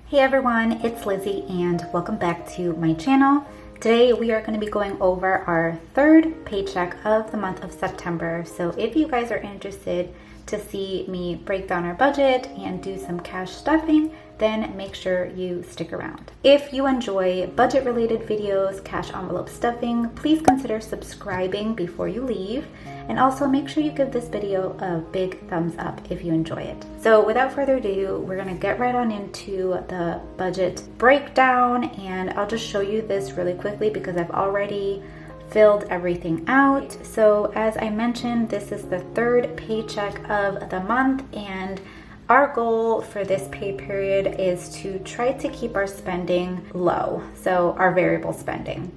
Hey everyone, it's Lizzie and welcome back to my channel. Today we are going to be going over our third paycheck of the month of September. So if you guys are interested to see me break down our budget and do some cash stuffing, then make sure you stick around. If you enjoy budget related videos, cash envelope stuffing, please consider subscribing before you leave. And also make sure you give this video a big thumbs up if you enjoy it. So without further ado, we're gonna get right on into the budget breakdown, and I'll just show you this really quickly because I've already filled everything out. So as I mentioned, this is the third paycheck of the month, and our goal for this pay period is to try to keep our spending low, so our variable spending.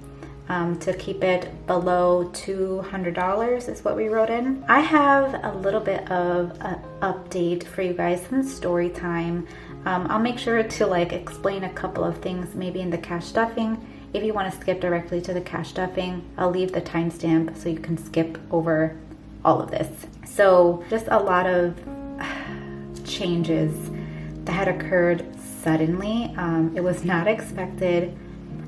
To keep it below $200 is what we wrote in. I have a little bit of an update for you guys, some story time. I'll make sure to explain a couple of things maybe in the cash stuffing. If you want to skip directly to the cash stuffing, I'll leave the timestamp so you can skip over all of this. So just a lot of changes that had occurred suddenly. It was not expected.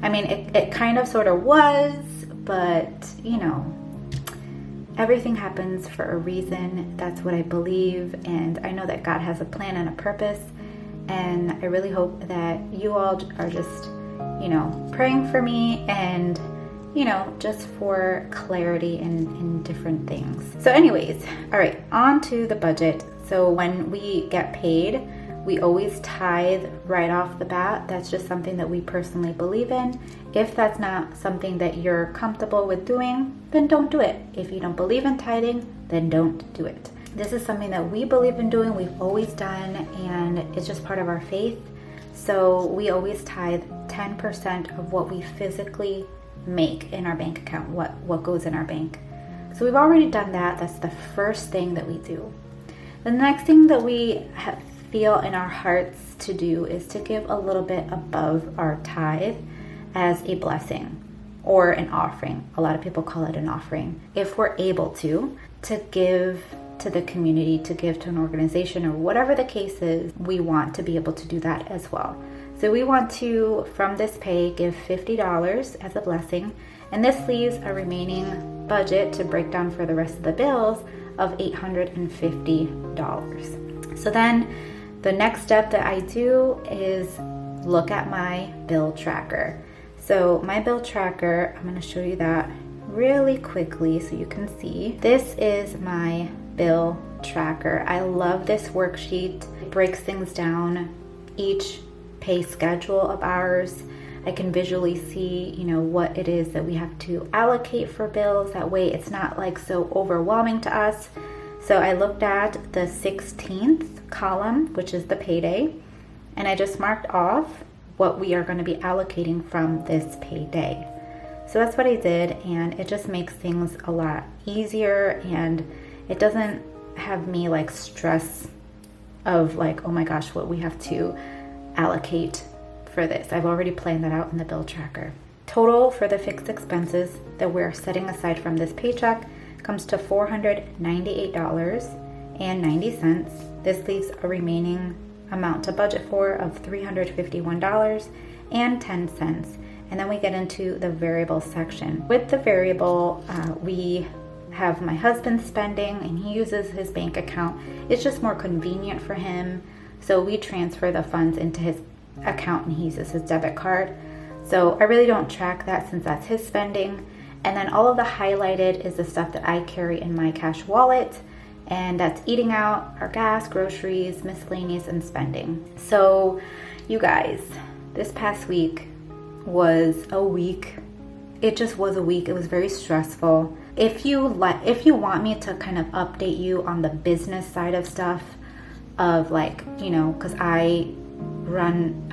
I mean, it kind of sort of was, but you know, everything happens for a reason. That's what I believe, and I know that God has a plan and a purpose, and I really hope that you all are just, you know, praying for me and, you know, just for clarity in different things. So anyways, all right, on to the budget. So when we get paid, we always tithe right off the bat. That's just something that we personally believe in. If that's not something that you're comfortable with doing, then don't do it. If you don't believe in tithing, then don't do it. This is something that we believe in doing, we've always done, and it's just part of our faith. So we always tithe 10% of what we physically make in our bank account, what goes in our bank. So we've already done that. That's the first thing that we do. The next thing that we feel in our hearts to do is to give a little bit above our tithe as a blessing or an offering. A lot of people call it an offering. If we're able to give to the community, to give to an organization, or whatever the case is, we want to be able to do that as well. So we want to, from this pay, give $50 as a blessing, and this leaves a remaining budget to break down for the rest of the bills of $850. So then the next step that I do is look at my bill tracker. So my bill tracker, I'm going to show you that really quickly so you can see. This is my bill tracker. I love this worksheet. It breaks things down, each pay schedule of ours. I can visually see, you know, what it is that we have to allocate for bills. That way it's not so overwhelming to us. So I looked at the 16th column, which is the payday, and I just marked off what we are going to be allocating from this payday. So that's what I did, and it just makes things a lot easier, and it doesn't have me stress of oh my gosh, what we have to allocate for this. I've already planned that out in the bill tracker. Total for the fixed expenses that we're setting aside from this paycheck comes to $498.90. This leaves a remaining amount to budget for of $351.10. And then we get into the variable section. With the variable, we have my husband's spending, and he uses his bank account. It's just more convenient for him. So we transfer the funds into his account and he uses his debit card. So I really don't track that since that's his spending. And then all of the highlighted is the stuff that I carry in my cash wallet, and that's eating out, our gas, groceries, miscellaneous, and spending. So you guys, this past week was a week. It just was a week. It was very stressful. If you want me to kind of update you on the business side of stuff, of you know, because I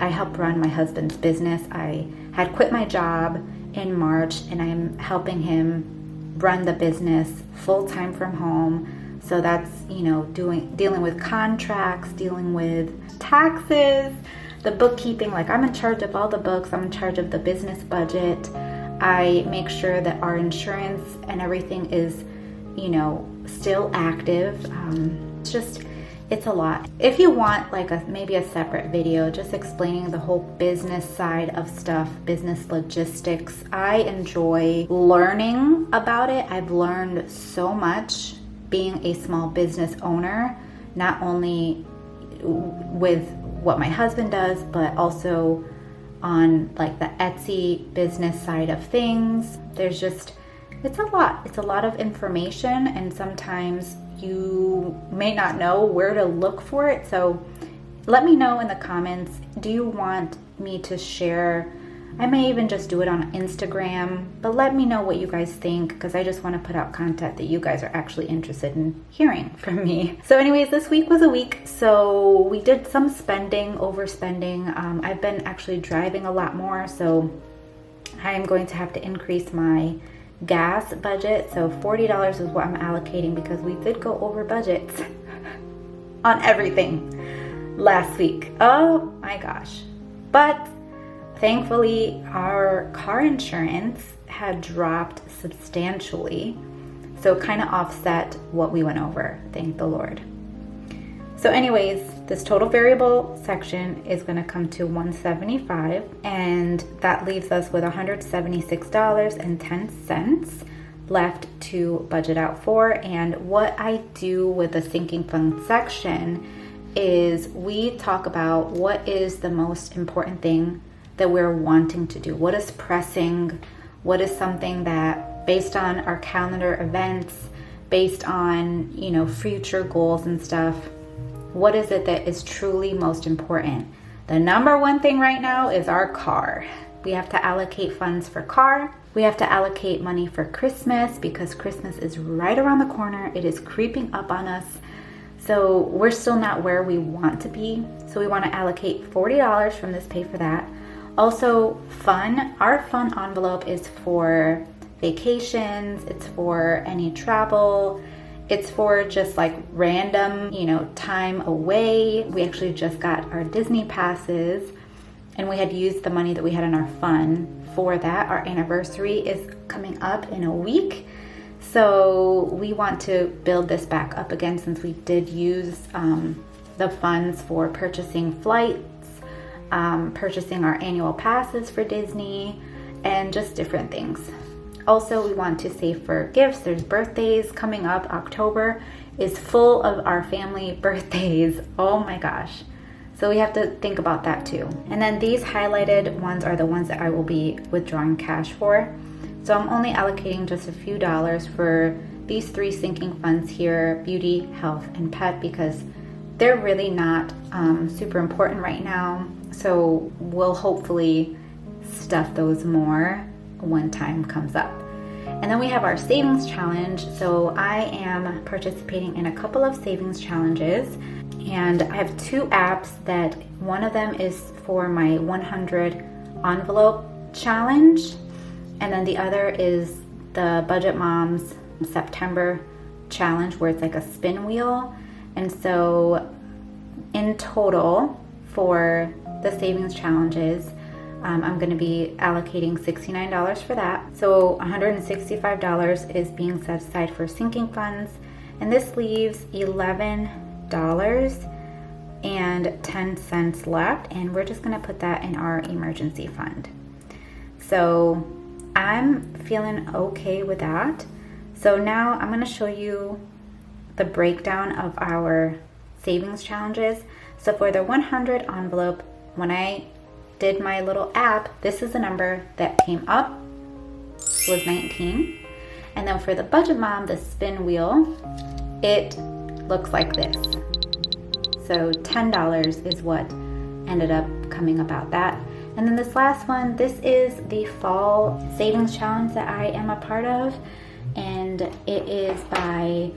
help run my husband's business. I had quit my job in March, and I'm helping him run the business full-time from home. So that's, you know, dealing with contracts, dealing with taxes, the bookkeeping. I'm in charge of all the books. I'm in charge of the business budget. I make sure that our insurance and everything is, you know, still active. It's just, it's a lot. If you want like maybe a separate video just explaining the whole business side of stuff, business logistics, I enjoy learning about it. I've learned so much being a small business owner, not only with what my husband does, but also on like the Etsy business side of things. There's just, it's a lot of information, and sometimes you may not know where to look for it. So let me know in the comments, do you want me to share? I may even just do it on Instagram, but let me know what you guys think, because I just want to put out content that you guys are actually interested in hearing from me. So anyways, this week was a week, so we did some spending, overspending. I've been actually driving a lot more, so I am going to have to increase my gas budget. So $40 is what I'm allocating, because we did go over budgets on everything last week. Oh my gosh. But thankfully our car insurance had dropped substantially, so it kind of offset what we went over, thank the Lord. So anyways, this total variable section is going to come to $175, and that leaves us with $176.10 left to budget out for. And what I do with the sinking fund section is we talk about what is the most important thing that we're wanting to do. What is pressing? What is something that, based on our calendar events, based on, you know, future goals and stuff, what is it that is truly most important? The number one thing right now is our car. We have to allocate funds for car. We have to allocate money for Christmas, because Christmas is right around the corner. It is creeping up on us. So we're still not where we want to be. So we want to allocate $40 from this, pay for that. Also, fun. Our fun envelope is for vacations. It's for any travel. It's for just like random, you know, time away. We actually just got our Disney passes, and we had used the money that we had in our fund for that. Our anniversary is coming up in a week, so we want to build this back up again, since we did use the funds for purchasing flights, purchasing our annual passes for Disney, and just different things. Also, we want to save for gifts. There's birthdays coming up. October is full of our family birthdays. Oh my gosh. So we have to think about that too. And then these highlighted ones are the ones that I will be withdrawing cash for. So I'm only allocating just a few dollars for these three sinking funds here: beauty, health, and pet, because they're really not super important right now. So we'll hopefully stuff those more when time comes up. And then we have our savings challenge. So I am participating in a couple of savings challenges, and I have two apps. That one of them is for my 100 envelope challenge, and then the other is the Budget Moms September challenge, where it's like a spin wheel. And so in total for the savings challenges, I'm going to be allocating $69 for that. So $165 is being set aside for sinking funds, and this leaves $11.10 left, and we're just going to put that in our emergency fund. So I'm feeling okay with that. So now I'm going to show you the breakdown of our savings challenges. So for the 100 envelope, when I did my little app, this is the number that came up, was 19. And then for the Budget Mom, the spin wheel, it looks like this. So $10 is what ended up coming about that. And then this last one, this is the fall savings challenge that I am a part of, and it is by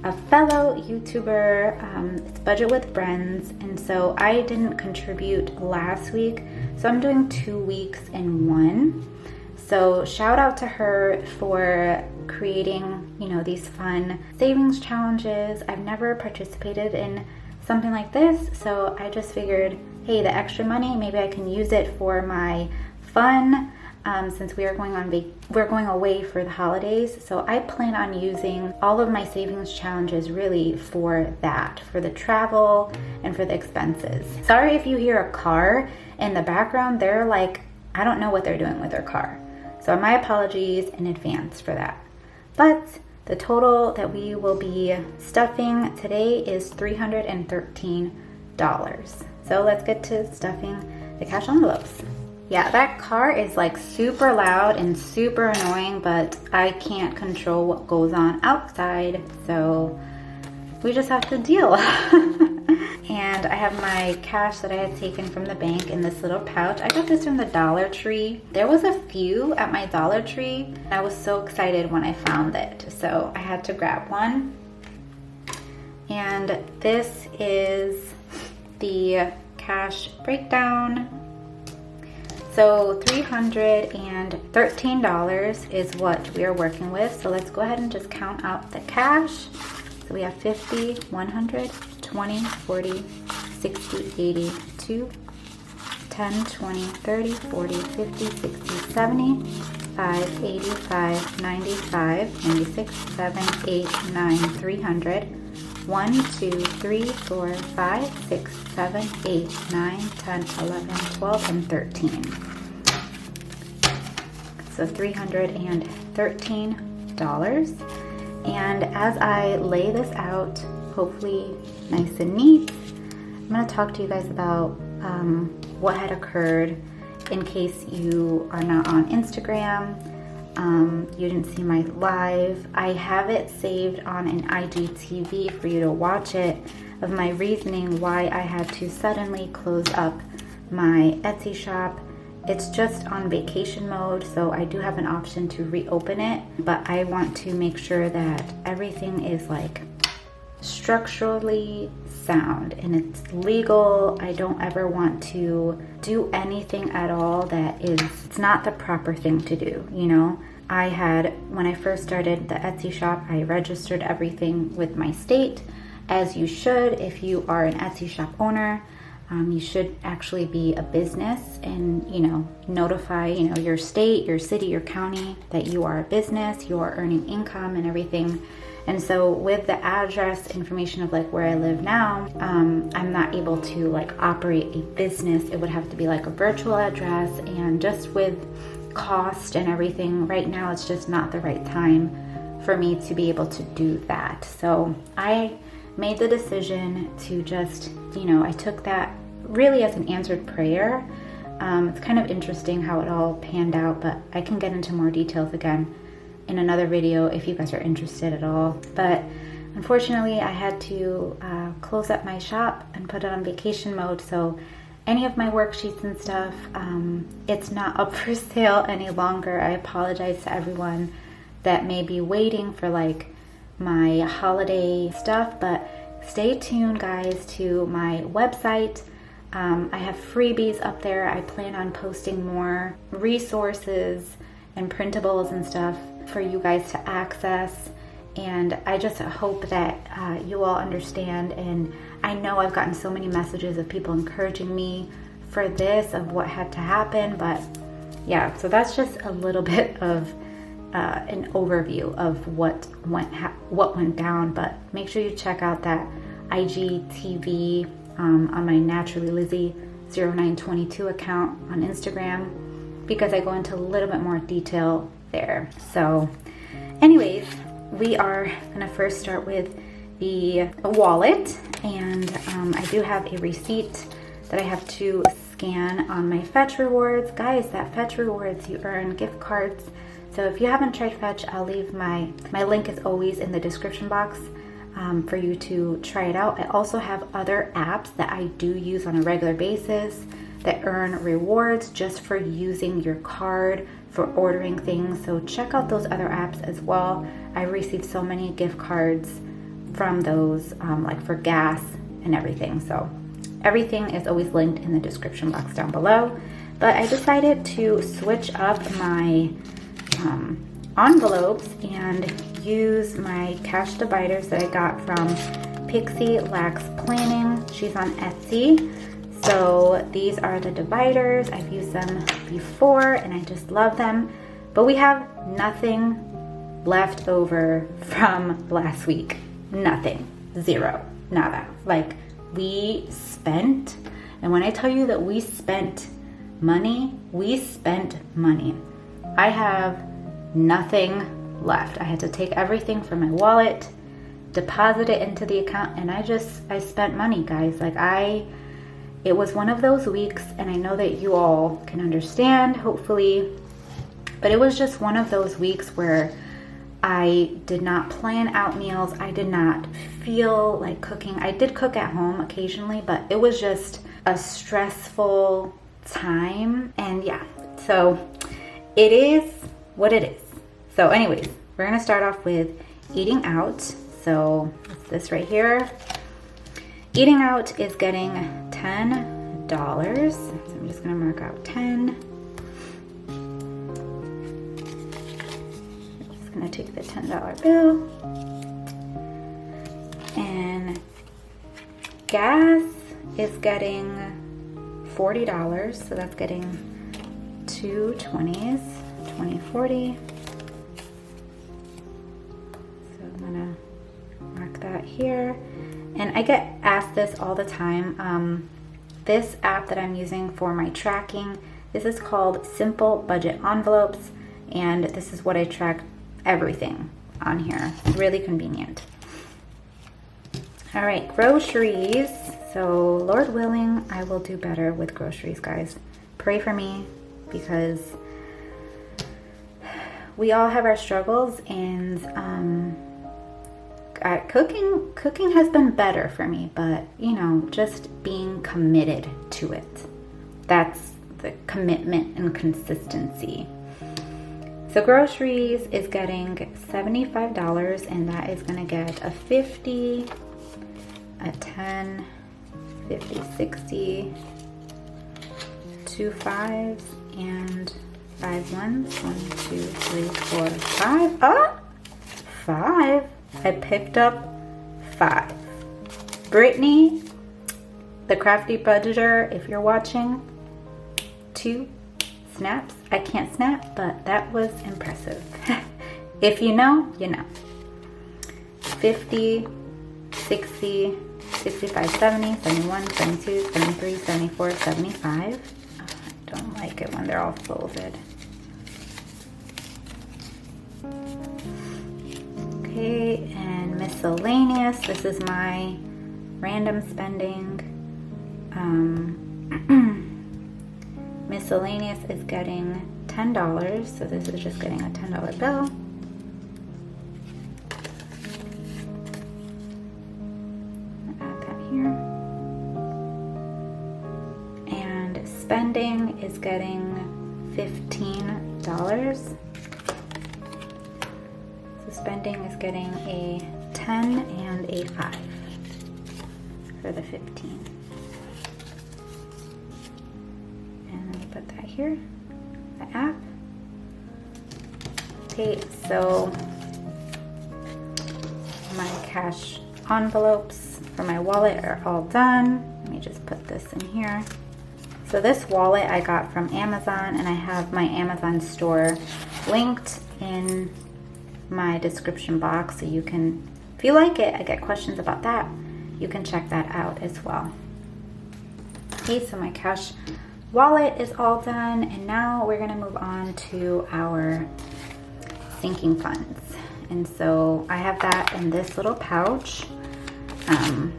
a fellow YouTuber. It's Budget with Friends, and so I didn't contribute last week, so I'm doing 2 weeks in one. So shout out to her for creating, you know, these fun savings challenges. I've never participated in something like this, so I just figured, hey, the extra money, maybe I can use it for my fun since we're going away for the holidays. So I plan on using all of my savings challenges really for that, for the travel and for the expenses. Sorry if you hear a car in the background. They're like, I don't know what they're doing with their car. So my apologies in advance for that. But the total that we will be stuffing today is $313. So let's get to stuffing the cash envelopes. Yeah, that car is like super loud and super annoying, but I can't control what goes on outside, so we just have to deal. And I have my cash that I had taken from the bank in this little pouch. I got this from the Dollar Tree. There was a few at my Dollar Tree. I was so excited when I found it, so I had to grab one. And this is the cash breakdown. So $313 is what we are working with. So let's go ahead and just count out the cash. So we have 50, 100, 20, 40, 60, 80, 2, 10, 20, 30, 40, 50, 60, 70, 5, 85, 95, 96, 7, 8, 9, 300, 1, 2, 3, 4, 5, 6, 7, 8, 9, 10, 11, 12, and 13. So $313. And as I lay this out, hopefully nice and neat, I'm going to talk to you guys about what had occurred in case you are not on Instagram. You didn't see my live. I have it saved on an IGTV for you to watch it, of my reasoning why I had to suddenly close up my Etsy shop. It's just on vacation mode, so I do have an option to reopen it, but I want to make sure that everything is like structurally sound and it's legal. I don't ever want to do anything at all that is, it's not the proper thing to do, you know? When I first started the Etsy shop, I registered everything with my state, as you should if you are an Etsy shop owner. You should actually be a business and, you know, notify, you know, your state, your city, your county that you are a business, you are earning income and everything. And so with the address information of like where I live now, I'm not able to like operate a business. It would have to be like a virtual address, and just with cost and everything right now, it's just not the right time for me to be able to do that. So I made the decision to just, you know, I took that really as an answered prayer. It's kind of interesting how it all panned out, but I can get into more details again in another video if you guys are interested at all. But unfortunately, I had to close up my shop and put it on vacation mode. So any of my worksheets and stuff, it's not up for sale any longer. I apologize to everyone that may be waiting for like my holiday stuff, but stay tuned guys to my website. I have freebies up there. I plan on posting more resources and printables and stuff for you guys to access, and I just hope that you all understand. And I know I've gotten so many messages of people encouraging me for this, of what had to happen, but yeah, so that's just a little bit of an overview of what went down. But make sure you check out that IGTV on my NaturallyLizzie 0922 account on Instagram, because I go into a little bit more detail there. So anyways, we are gonna first start with the wallet, and I do have a receipt that I have to scan on my Fetch rewards. Guys, that Fetch rewards, you earn gift cards. So if you haven't tried Fetch, I'll leave my link is always in the description box for you to try it out. I also have other apps that I do use on a regular basis that earn rewards just for using your card for ordering things. So check out those other apps as well. I received so many gift cards from those, like for gas and everything. So everything is always linked in the description box down below. But I decided to switch up my envelopes and use my cash dividers that I got from Pixie Lax Planning. She's on Etsy. So these are the dividers. I've used them before and I just love them. But we have nothing left over from last week. Nothing. Zero. Nada. Like, we spent, and when I tell you that we spent money, we spent money. I have nothing left. I had to take everything from my wallet, deposit it into the account, and I spent money, guys. Like, it was one of those weeks, and I know that you all can understand, hopefully, but it was just one of those weeks where I did not plan out meals. I did not feel like cooking. I did cook at home occasionally, but it was just a stressful time. And yeah, so it is what it is. So anyways, we're gonna start off with eating out. So it's this right here. Eating out is getting $10. So I'm just gonna mark out 10. I'm gonna take the $10 bill. And gas is getting $40, so that's getting 2 20s, 20/40. So I'm gonna mark that here. And I get asked this all the time. This app that I'm using for my tracking, this is called Simple Budget Envelopes, and this is what I track everything on here. It's really convenient. All right, groceries. So Lord willing, I will do better with groceries, guys. Pray for me, because we all have our struggles, and cooking has been better for me, but you know, just being committed to it. That's the commitment and consistency. So groceries is getting $75, and that is gonna get a 50, a 10, 50, 60, 2 5s, and 5 1s. 1 2 3 4 5. Oh, 5. I picked up 5. Brittany, the crafty budgeter, if you're watching, 2 snaps. I can't snap, but that was impressive. If you know, you know. 50, 60, 65, 70, 71, 72, 73, 74, 75. Oh, I don't like it when they're all folded. Okay, and miscellaneous. This is my random spending. Miscellaneous is getting $10, so this is just getting a $10 bill. Add that here. And spending is getting $15. So spending is getting a 10 and a 5 for the 15. Put that here, the app. Okay, so my cash envelopes for my wallet are all done. Let me just put this in here. So this wallet I got from Amazon, and I have my Amazon store linked in my description box, so you can, if you like it, I get questions about that, you can check that out as well. Okay, so my cash wallet is all done, and now we're gonna move on to our sinking funds. And so I have that in this little pouch. So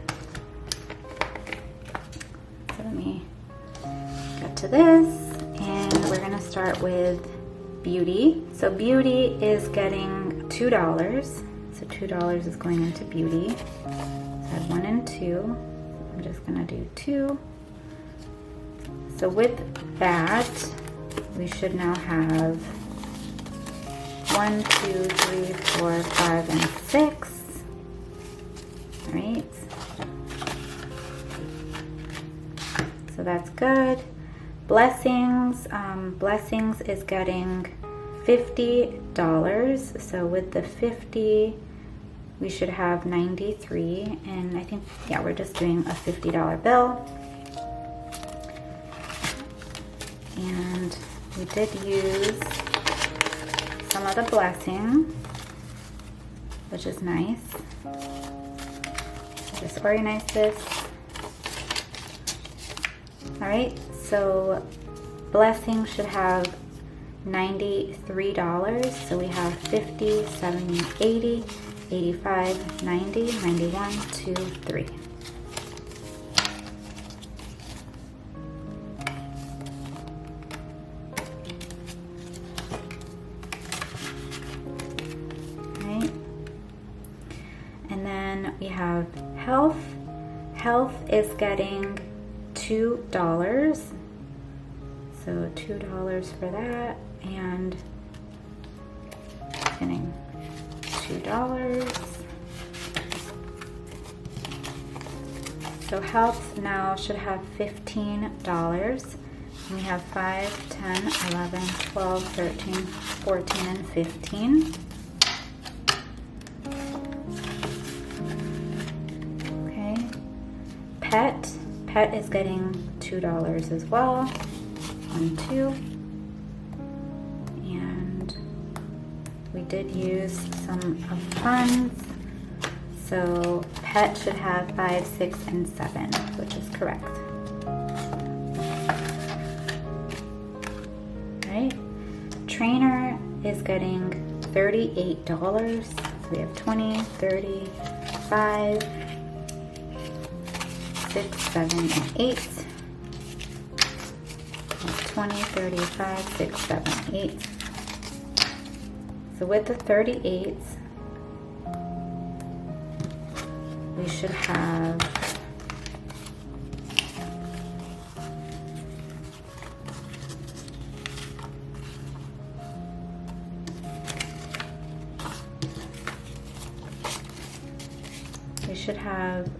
let me get to this, and we're gonna start with beauty. So beauty is getting $2. So $2 is going into beauty. So I have 1 and 2. I'm just gonna do 2. So with that, we should now have 1, 2, 3, 4, 5, and 6. All right. So that's good. Blessings. Blessings is getting $50. So with the 50, we should have 93. And I think, yeah, we're just doing a $50 bill. and we did use some of the blessing, which is nice. So just organize this. All right, so blessing should have $93. So we have 50, 70, 80, 85, 90, 91, 2, 3. Right. And then we have health. Health is getting $2. So $2 for that, and getting $2. So health now should have $15. And we have 5, 10, 11, 12, 13, 14, and 15. Okay. Pet is getting $2 as well. 1, 2, and we did use some of funds, so pet should have 5, 6, and 7, which is correct. Right? Trainer is getting $38, so we have 20, 30, 5, 6, 7, and 8. 20, 35, 6, 7, 8. So with the 38s, we should have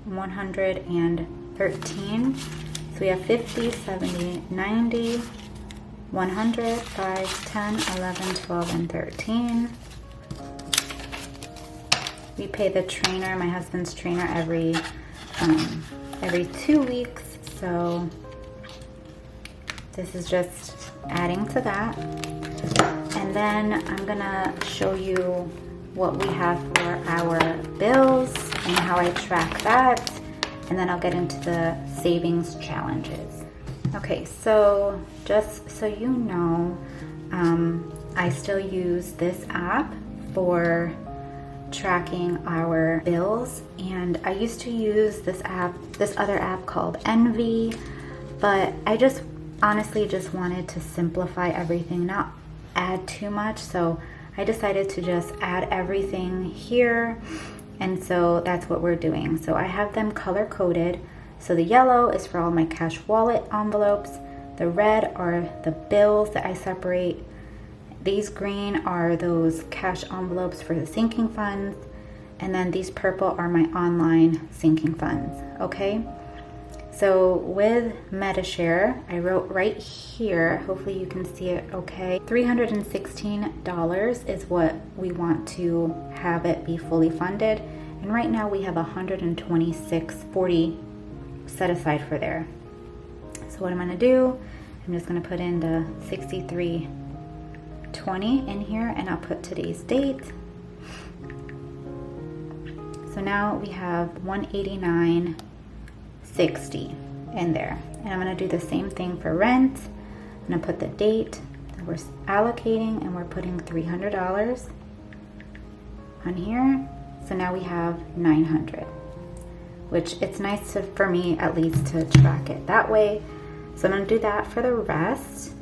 $113. So we have 50, 70, 90, 100, 5, 10, 11, 12, and 13. We pay the trainer, my husband's trainer, every 2 weeks. So this is just adding to that. And then I'm gonna show you what we have for our bills and how I track that. And then I'll get into the savings challenges. Okay, so just so you know, I still use this app for tracking our bills, and I used to use this other app called Envy, but I just honestly just wanted to simplify everything, not add too much, so I decided to just add everything here, and so that's what we're doing. So I have them color coded. So the yellow is for all my cash wallet envelopes. The red are the bills that I separate. These green are those cash envelopes for the sinking funds. And then these purple are my online sinking funds, okay? So with MetaShare, I wrote right here, hopefully you can see it okay, $316 is what we want to have it be fully funded. And right now we have $126.40 set aside for there. So what I'm gonna do, I'm just gonna put in the 63.20 in here, and I'll put today's date. So now we have 189.60 in there. And I'm gonna do the same thing for rent. I'm gonna put the date that we're allocating, and we're putting $300 on here. So now we have 900. Which it's nice to, for me at least, to track it that way. So I'm gonna do that for the rest.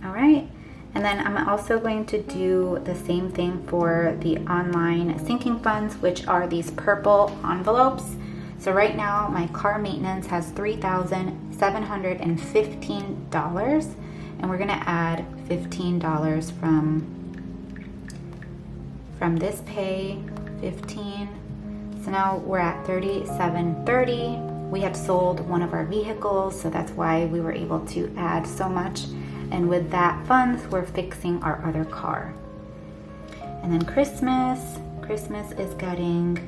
All right, and then I'm also going to do the same thing for the online sinking funds, which are these purple envelopes. So right now my car maintenance has $3,715, and we're gonna add $15 from this pay, 15. So now we're at $37.30. We had sold one of our vehicles, so that's why we were able to add so much. And with that funds, we're fixing our other car. And then Christmas is getting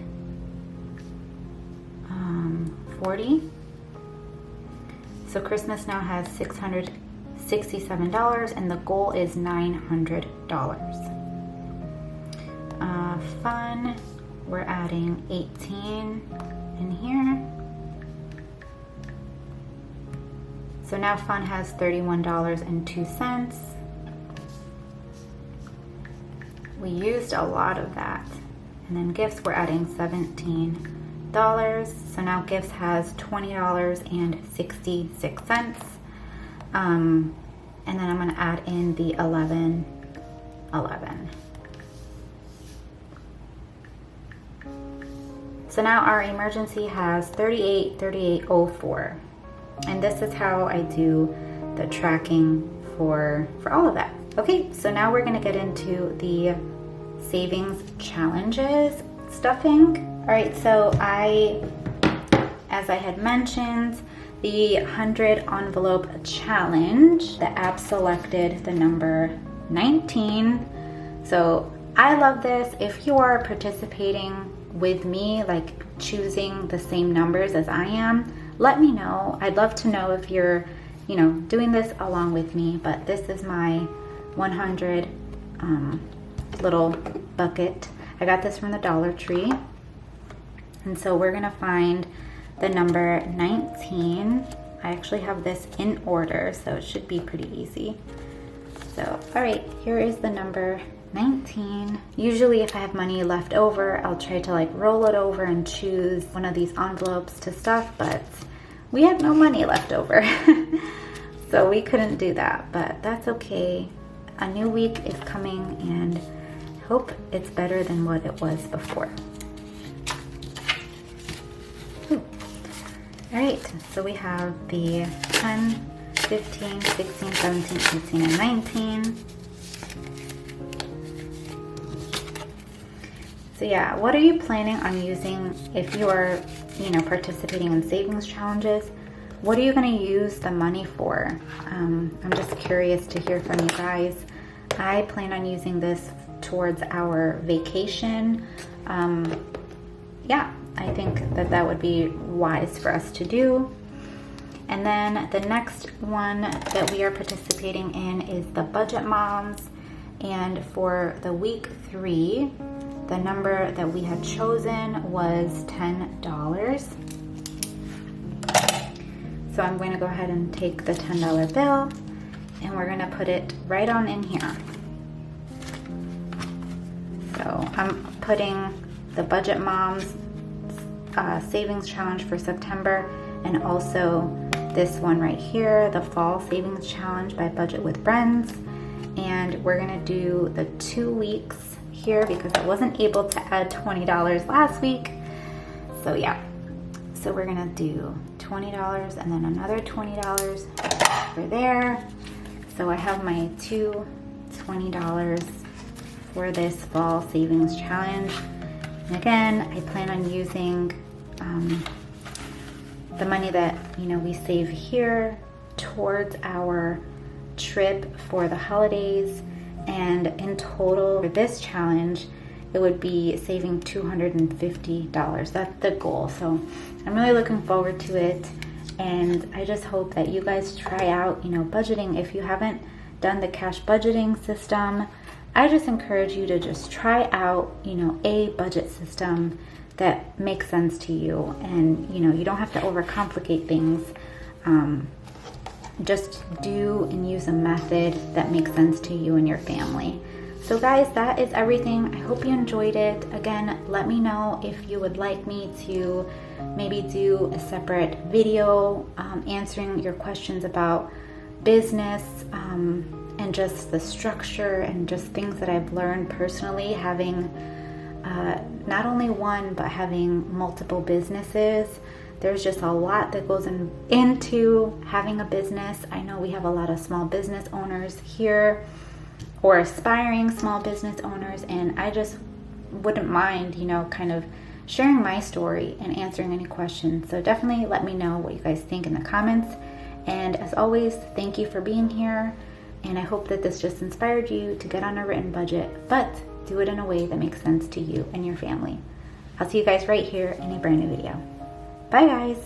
$640. So Christmas now has $667 and the goal is $900. Fun, we're adding 18 in here. So now fun has $31.02. We used a lot of that. And then gifts, we're adding $17. So now gifts has $20.66. And then I'm gonna add in the 11. So now our emergency has $38.04. And this is how I do the tracking for all of that. Okay, so now we're gonna get into the savings challenges stuffing. All right, so as I had mentioned, the 100 envelope challenge, the app selected the number 19. So I love this. If you are participating with me, like choosing the same numbers as I am, let me know. I'd love to know if you're, doing this along with me, but this is my 100 little bucket. I got this from the Dollar Tree. And so we're gonna find the number 19. I actually have this in order, so it should be pretty easy. So, all right, here is the number 19. Usually if I have money left over, I'll try to like roll it over and choose one of these envelopes to stuff, but we had no money left over. So we couldn't do that, but that's okay. A new week is coming and I hope it's better than what it was before. All right, so we have the 10, 15, 16, 17, 18, and 19. So yeah, what are you planning on using if you are, participating in savings challenges? What are you gonna use the money for? I'm just curious to hear from you guys. I plan on using this towards our vacation. Yeah, I think that would be wise for us to do. And then the next one that we are participating in is the Budget Moms. And for the week 3, the number that we had chosen was $10. So I'm going to go ahead and take the $10 bill and we're going to put it right on in here. So I'm putting the Budget Moms savings challenge for September and also this one right here, the Fall Savings Challenge by Budget with Friends. And we're going to do the 2 weeks here because I wasn't able to add $20 last week. So yeah, so we're gonna do $20 and then another $20 for there. So I have my two $20 for this Fall Savings Challenge. And again, I plan on using the money that we save here towards our trip for the holidays. And in total for this challenge, it would be saving $250. That's the goal. So I'm really looking forward to it. And I just hope that you guys try out, budgeting. If you haven't done the cash budgeting system, I just encourage you to just try out, a budget system that makes sense to you. And, you don't have to overcomplicate things. Just do and use a method that makes sense to you and your family. So guys, that is everything. I hope you enjoyed it. Again, let me know if you would like me to maybe do a separate video answering your questions about business and just the structure and just things that I've learned personally having not only one, but having multiple businesses. There's just a lot that goes into having a business. I know we have a lot of small business owners here or aspiring small business owners, and I just wouldn't mind, kind of sharing my story and answering any questions. So definitely let me know what you guys think in the comments. And as always, thank you for being here. And I hope that this just inspired you to get on a written budget, but do it in a way that makes sense to you and your family. I'll see you guys right here in a brand new video. Bye guys.